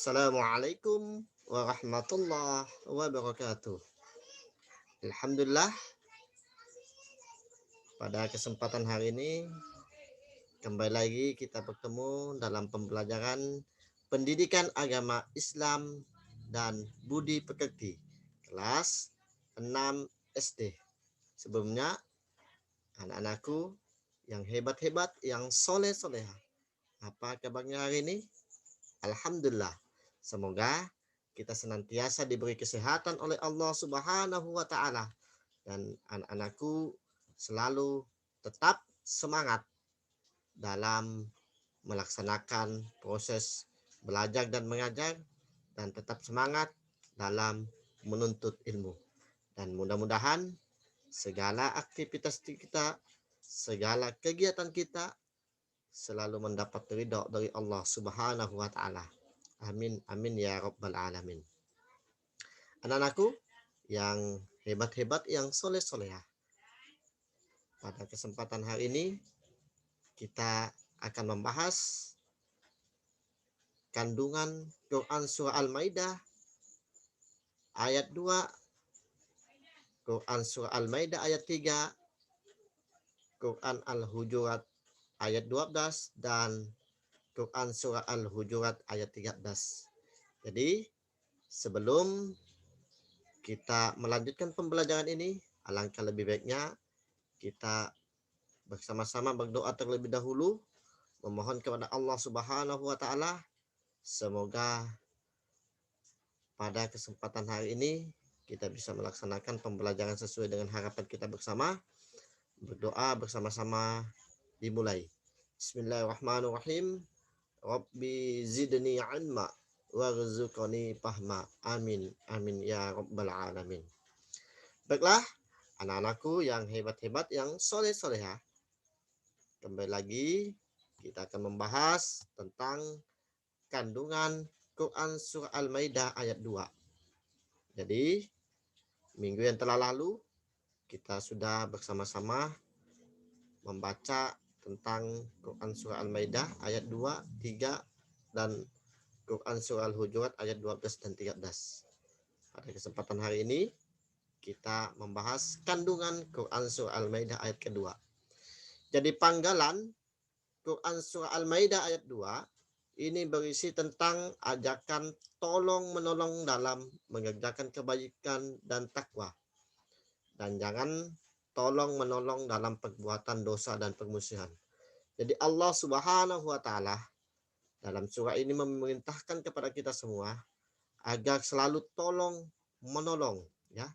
Assalamualaikum warahmatullahi wabarakatuh. Alhamdulillah, pada kesempatan hari ini kembali lagi kita bertemu dalam pembelajaran pendidikan agama Islam dan budi pekerti kelas 6 SD. Sebelumnya, anak-anakku yang hebat-hebat, yang soleh-soleha, apa kabarnya hari ini? Alhamdulillah. Semoga kita senantiasa diberi kesehatan oleh Allah Subhanahu wa taala dan anak-anakku selalu tetap semangat dalam melaksanakan proses belajar dan mengajar dan tetap semangat dalam menuntut ilmu. Dan mudah-mudahan segala aktivitas kita, segala kegiatan kita selalu mendapat ridho dari Allah Subhanahu wa taala. Amin amin ya rabbal alamin. Anak-anakku yang hebat-hebat, yang soleh-solehah. Pada kesempatan hari ini kita akan membahas kandungan Quran surah Al-Maidah ayat 2, Quran surah Al-Maidah ayat 3, Quran Al-Hujurat ayat 12 dan Quran surah Al-Hujurat ayat 13. Jadi sebelum kita melanjutkan pembelajaran ini, alangkah lebih baiknya kita bersama-sama berdoa terlebih dahulu, memohon kepada Allah Subhanahu wa taala semoga pada kesempatan hari ini kita bisa melaksanakan pembelajaran sesuai dengan harapan kita bersama. Berdoa bersama-sama dimulai. Bismillahirrahmanirrahim. Rabbi zidni ilma warzuqni fahma. Amin amin ya rabbal alamin. Baiklah, anak-anakku yang hebat-hebat, yang soleh-solehah, kembali lagi kita akan membahas tentang kandungan Quran surah Al-Maidah ayat 2. Jadi minggu yang telah lalu kita sudah bersama-sama membaca tentang Quran surah Al-Maidah ayat 2, 3 dan Quran surah Al-Hujurat ayat 12 dan 13. Pada kesempatan hari ini kita membahas kandungan Quran surah Al-Maidah ayat kedua. Jadi panggalan Quran surah Al-Maidah ayat 2 ini berisi tentang ajakan tolong menolong dalam mengerjakan kebaikan dan takwa. Dan jangan tolong menolong dalam perbuatan dosa dan permusuhan. Jadi Allah Subhanahu wa taala dalam surah ini memerintahkan kepada kita semua agar selalu tolong menolong, ya.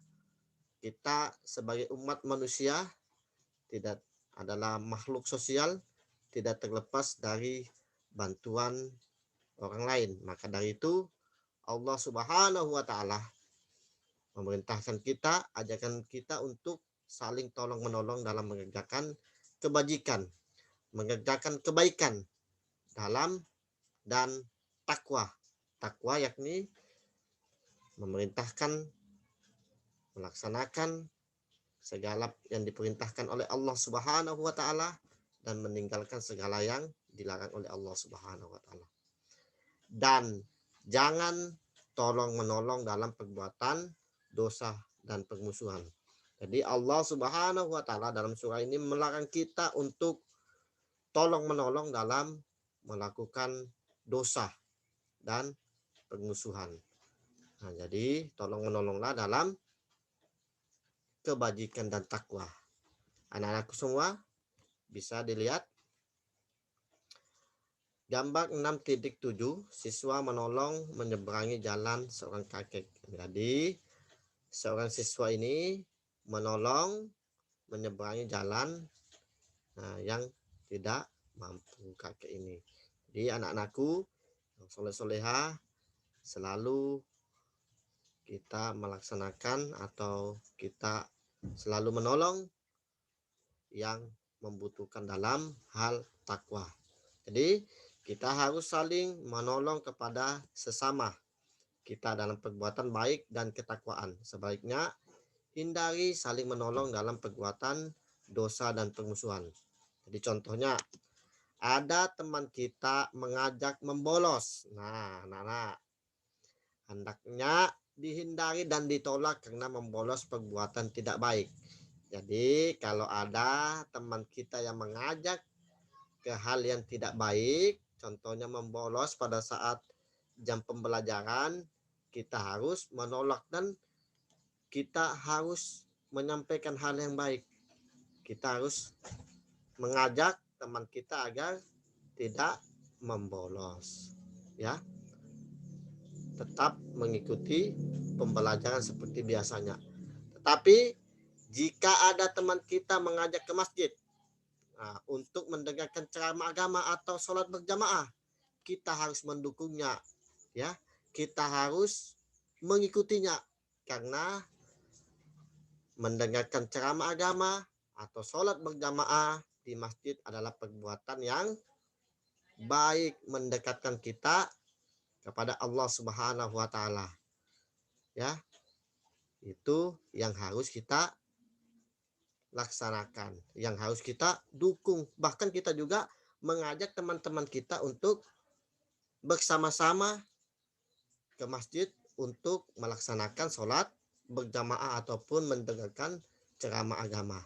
Kita sebagai umat manusia tidak adalah makhluk sosial, tidak terlepas dari bantuan orang lain. Maka dari itu Allah Subhanahu wa taala memerintahkan kita, ajakan kita untuk saling tolong menolong dalam mengerjakan kebajikan, mengerjakan kebaikan dalam dan takwa. Takwa yakni memerintahkan melaksanakan segala yang diperintahkan oleh Allah Subhanahu wa taala dan meninggalkan segala yang dilarang oleh Allah Subhanahu wa taala. Dan jangan tolong menolong dalam perbuatan dosa dan permusuhan. Jadi Allah Subhanahu wa taala dalam surah ini melarang kita untuk tolong menolong dalam melakukan dosa dan permusuhan. Nah, jadi tolong menolonglah dalam kebajikan dan takwa. Anak-anakku semua bisa dilihat gambar 6.7, siswa menolong menyeberangi jalan seorang kakek. Jadi seorang siswa ini menolong menyeberangi jalan yang tidak mampu kakek ini. Jadi anak-anakku yang soleh-soleha, selalu kita melaksanakan atau kita selalu menolong yang membutuhkan dalam hal takwa. Jadi kita harus saling menolong kepada sesama kita dalam perbuatan baik dan ketakwaan. Sebaiknya hindari saling menolong dalam perbuatan dosa dan permusuhan. Jadi contohnya, ada teman kita mengajak membolos. Nah, hendaknya dihindari dan ditolak karena membolos perbuatan tidak baik. Jadi kalau ada teman kita yang mengajak ke hal yang tidak baik, contohnya membolos pada saat jam pembelajaran, kita harus menolak dan kita harus menyampaikan hal yang baik. Kita harus mengajak teman kita agar tidak membolos, ya, tetap mengikuti pembelajaran seperti biasanya. Tetapi jika ada teman kita mengajak ke masjid untuk mendengarkan ceramah agama atau sholat berjamaah, kita harus mendukungnya, ya. Kita harus mengikutinya karena mendengarkan ceramah agama atau sholat berjamaah di masjid adalah perbuatan yang baik, mendekatkan kita kepada Allah Subhanahu wa taala. Ya, itu yang harus kita laksanakan, yang harus kita dukung. Bahkan kita juga mengajak teman-teman kita untuk bersama-sama ke masjid untuk melaksanakan sholat berjamaah ataupun mendengarkan ceramah agama.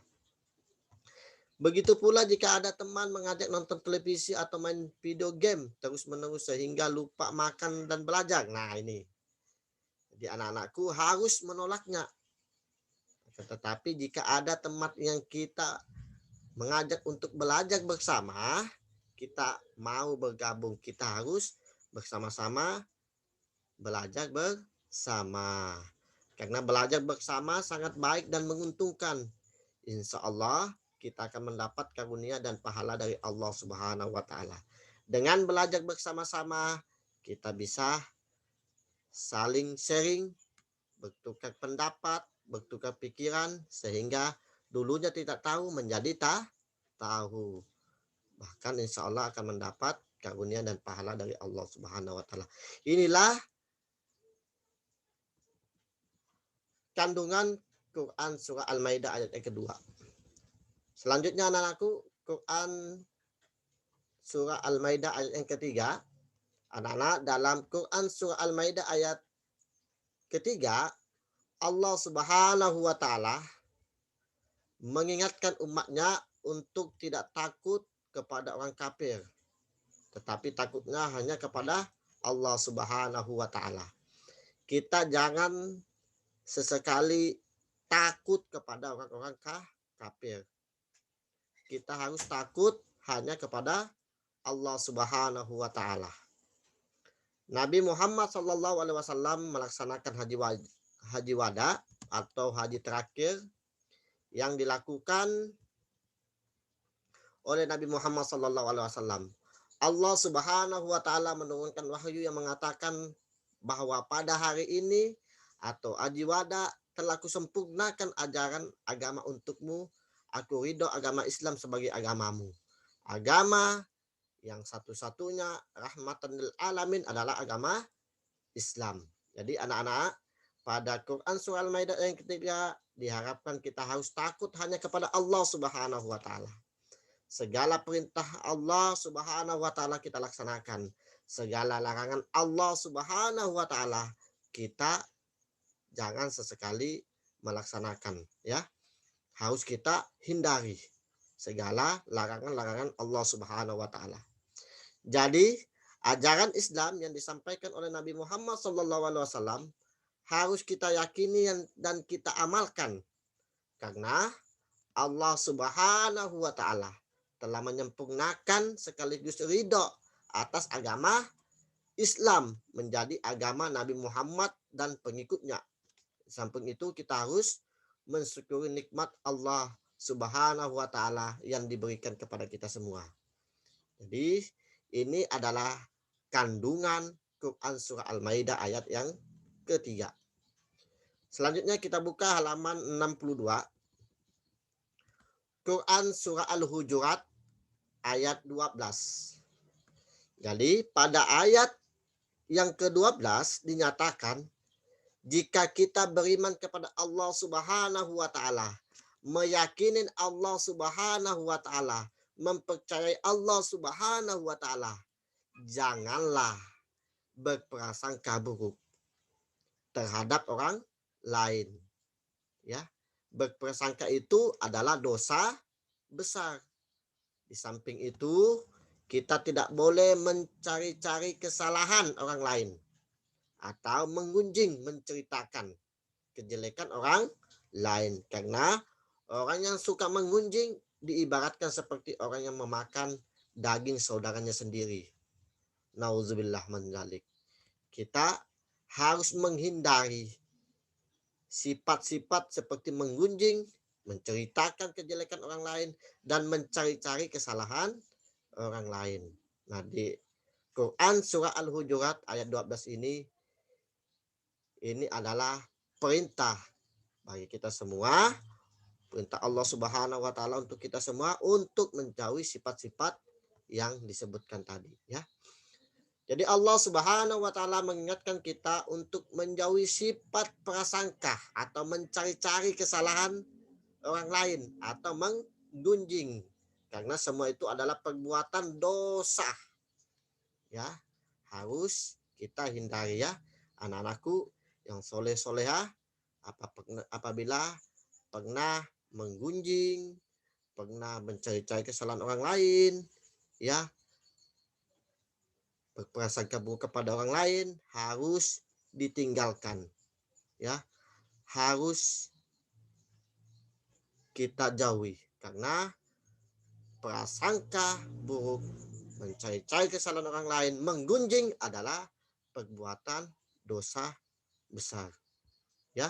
Begitu pula jika ada teman mengajak nonton televisi atau main video game terus-menerus sehingga lupa makan dan belajar. Nah ini, jadi anak-anakku harus menolaknya. Tetapi jika ada teman yang kita mengajak untuk belajar bersama, kita mau bergabung, kita harus bersama-sama belajar bersama. Karena belajar bersama sangat baik dan menguntungkan. Insya Allah kita akan mendapat karunia dan pahala dari Allah Subhanahu wa taala. Dengan belajar bersama-sama, kita bisa saling sharing, bertukar pendapat, bertukar pikiran sehingga dulunya tidak tahu menjadi tahu. Bahkan insya Allah akan mendapat karunia dan pahala dari Allah Subhanahu wa taala. Inilah kandungan Quran surah Al-Maidah ayat yang kedua. Selanjutnya anak-anakku, Quran surah Al-Maidah ayat yang ketiga. Anak-anak, dalam Quran surah Al-Maidah ayat ketiga, Allah Subhanahu wa taala mengingatkan umatnya untuk tidak takut kepada orang kafir, tetapi takutnya hanya kepada Allah Subhanahu wa taala. Kita jangan sesekali takut kepada orang-orang kafir. Kita harus takut hanya kepada Allah Subhanahu wa taala. Nabi Muhammad SAW melaksanakan haji wada atau haji terakhir yang dilakukan oleh Nabi Muhammad SAW. Allah Subhanahu wa taala menurunkan wahyu yang mengatakan bahwa pada hari ini atau haji wada telah kusempurnakan ajaran agama untukmu. Aku ridho agama Islam sebagai agamamu. Agama yang satu-satunya rahmatan lil alamin adalah agama Islam. Jadi anak-anak, pada Quran surah Al-Maidah yang ketiga diharapkan kita harus takut hanya kepada Allah Subhanahu wa taala. Segala perintah Allah Subhanahu wa taala kita laksanakan. Segala larangan Allah Subhanahu wa taala kita jangan sesekali melaksanakan, ya. Harus kita hindari segala larangan-larangan Allah Subhanahu wa taala. Jadi, ajaran Islam yang disampaikan oleh Nabi Muhammad SAW harus kita yakini dan kita amalkan. Karena Allah Subhanahu wa taala telah menyempurnakan sekaligus ridho atas agama Islam menjadi agama Nabi Muhammad dan pengikutnya. Samping itu kita harus mensyukuri nikmat Allah Subhanahu wa taala yang diberikan kepada kita semua. Jadi ini adalah kandungan Quran surah Al-Maidah ayat yang ketiga. Selanjutnya kita buka halaman 62. Quran surah Al-Hujurat ayat 12. Jadi pada ayat yang ke-12 dinyatakan jika kita beriman kepada Allah Subhanahu wa taala, meyakini Allah Subhanahu wa taala, mempercayai Allah Subhanahu wa taala, janganlah berprasangka buruk. terhadap orang lain. Ya, berprasangka itu adalah dosa besar. Di samping itu, kita tidak boleh mencari-cari kesalahan orang lain atau menggunjing, menceritakan kejelekan orang lain, karena orang yang suka menggunjing diibaratkan seperti orang yang memakan daging saudaranya sendiri. Nauzubillah min dzalik. Kita harus menghindari sifat-sifat seperti menggunjing, menceritakan kejelekan orang lain, dan mencari-cari kesalahan orang lain. Nah, di Quran surah Al-Hujurat ayat 12 ini adalah perintah bagi kita semua, perintah Allah Subhanahu wa taala untuk kita semua untuk menjauhi sifat-sifat yang disebutkan tadi, ya. Jadi Allah Subhanahu wa taala mengingatkan kita untuk menjauhi sifat prasangka atau mencari-cari kesalahan orang lain atau menggunjing, karena semua itu adalah perbuatan dosa. Ya, harus kita hindari, ya, anak-anakku yang soleh-solehah, apabila pernah menggunjing, pernah mencari-cari kesalahan orang lain, ya, berprasangka buruk kepada orang lain, harus ditinggalkan, ya, harus kita jauhi, karena prasangka buruk, mencari-cari kesalahan orang lain, menggunjing adalah perbuatan dosa besar, ya.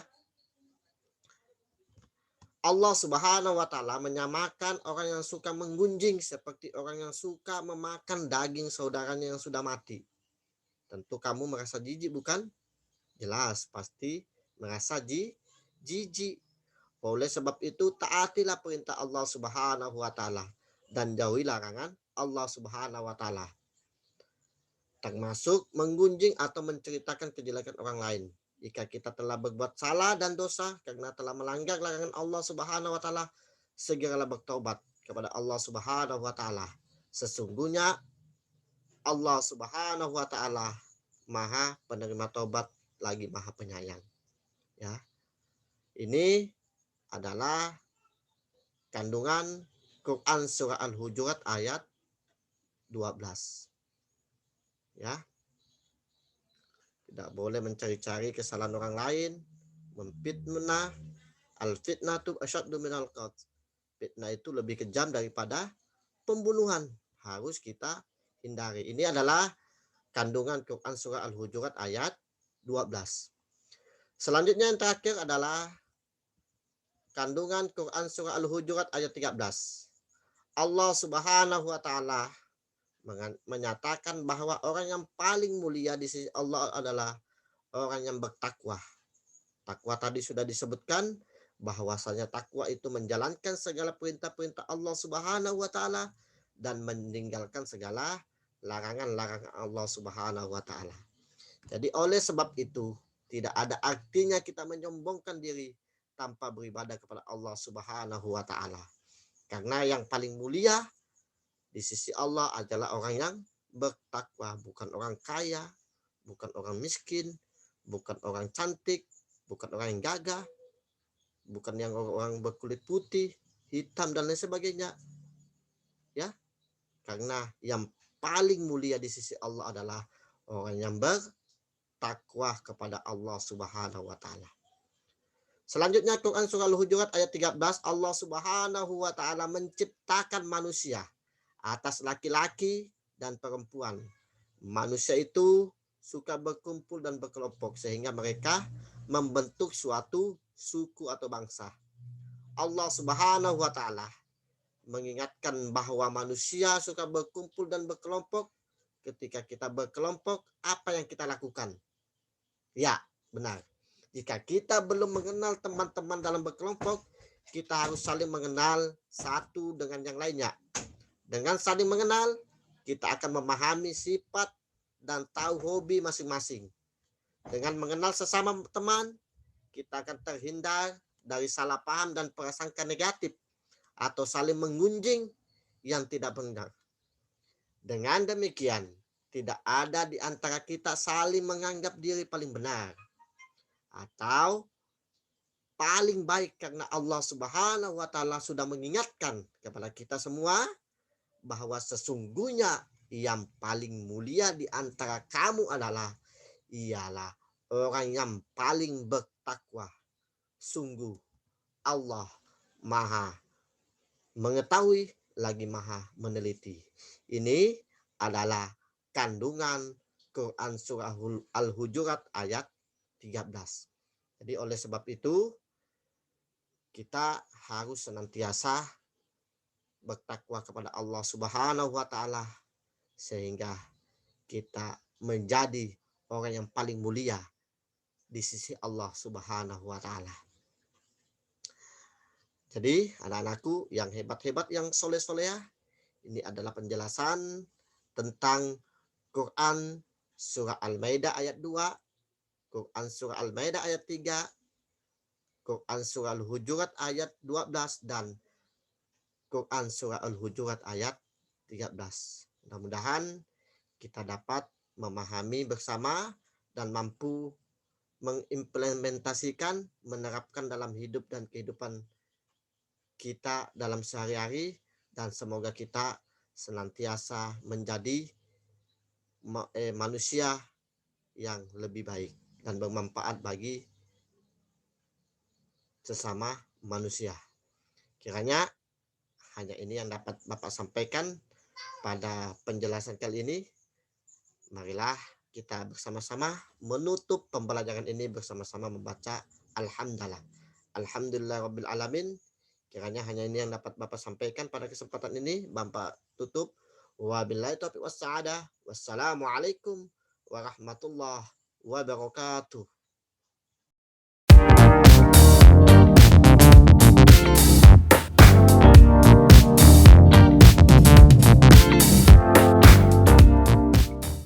Allah Subhanahu wa taala menyamakan orang yang suka menggunjing seperti orang yang suka memakan daging saudaranya yang sudah mati. Tentu kamu merasa jijik, bukan? Jelas, pasti merasa jijik. Oleh sebab itu, taatilah perintah Allah Subhanahu wa taala dan jauhi larangan Allah Subhanahu wa taala, termasuk menggunjing atau menceritakan kejelekan orang lain. Jika kita telah berbuat salah dan dosa karena telah melanggar larangan Allah Subhanahu wa taala, segeralah bertobat kepada Allah Subhanahu wa taala. Sesungguhnya Allah Subhanahu wa taala Maha penerima tobat lagi Maha penyayang. Ya. Ini adalah kandungan Quran surah Al-Hujurat ayat 12. Ya. Tidak boleh mencari-cari kesalahan orang lain, memfitnah. Al-fitnatu asyaddu minal qatl. Fitnah itu lebih kejam daripada pembunuhan. Harus kita hindari. Ini adalah kandungan Quran surah Al-Hujurat ayat 12. Selanjutnya yang terakhir adalah kandungan Quran surah Al-Hujurat ayat 13. Allah Subhanahu wa taala menyatakan bahwa orang yang paling mulia di sisi Allah adalah orang yang bertakwa. Takwa tadi sudah disebutkan bahwasanya takwa itu menjalankan segala perintah-perintah Allah Subhanahu wa taala dan meninggalkan segala larangan-larangan Allah Subhanahu wa taala. Jadi oleh sebab itu tidak ada artinya kita menyombongkan diri tanpa beribadah kepada Allah Subhanahu wa taala. Karena yang paling mulia di sisi Allah adalah orang yang bertakwa, bukan orang kaya, bukan orang miskin, bukan orang cantik, bukan orang yang gagah, bukan yang orang berkulit putih, hitam dan lain sebagainya. Ya, karena yang paling mulia di sisi Allah adalah orang yang bertakwa kepada Allah Subhanahu wa taala. Selanjutnya Quran surah Al-Hujurat ayat 13, Allah Subhanahu wa taala menciptakan manusia atas laki-laki dan perempuan. Manusia itu suka berkumpul dan berkelompok sehingga mereka membentuk suatu suku atau bangsa. Allah Subhanahu wa taala mengingatkan bahwa manusia suka berkumpul dan berkelompok. Ketika kita berkelompok, apa yang kita lakukan? Ya, benar. Jika kita belum mengenal teman-teman dalam berkelompok, kita harus saling mengenal satu dengan yang lainnya. Dengan saling mengenal, kita akan memahami sifat dan tahu hobi masing-masing. Dengan mengenal sesama teman, kita akan terhindar dari salah paham dan prasangka negatif atau saling menggunjing yang tidak benar. Dengan demikian, tidak ada di antara kita saling menganggap diri paling benar. atau paling baik karena Allah Subhanahu wa taala sudah mengingatkan kepada kita semua bahwa sesungguhnya yang paling mulia di antara kamu ialah orang yang paling bertakwa. Sungguh Allah Maha mengetahui lagi Maha meneliti. Ini adalah kandungan Quran surah Al-Hujurat ayat 13. Jadi oleh sebab itu kita harus senantiasa bertakwa kepada Allah Subhanahu wa taala sehingga kita menjadi orang yang paling mulia di sisi Allah Subhanahu wa taala. Jadi anak-anakku yang hebat-hebat, yang soleh-solehah, ini adalah penjelasan tentang Quran surah Al-Maidah ayat 2, Quran surah Al-Maidah ayat 3, Quran surah Al-Hujurat ayat 12, dan Quran surah Al-Hujurat ayat 13. Mudah-mudahan kita dapat memahami bersama dan mampu mengimplementasikan, menerapkan dalam hidup dan kehidupan kita dalam sehari-hari, dan semoga kita senantiasa menjadi manusia yang lebih baik dan bermanfaat bagi sesama manusia. Kiranya hanya ini yang dapat Bapak sampaikan pada penjelasan kali ini. Marilah kita bersama-sama menutup pembelajaran ini bersama-sama membaca Alhamdulillah. Alhamdulillah Rabbil Alamin. Kiranya hanya ini yang dapat Bapak sampaikan pada kesempatan ini. Bapak tutup. Wabillahi taufiq wassa'adah. Wassalamualaikum warahmatullahi wabarakatuh.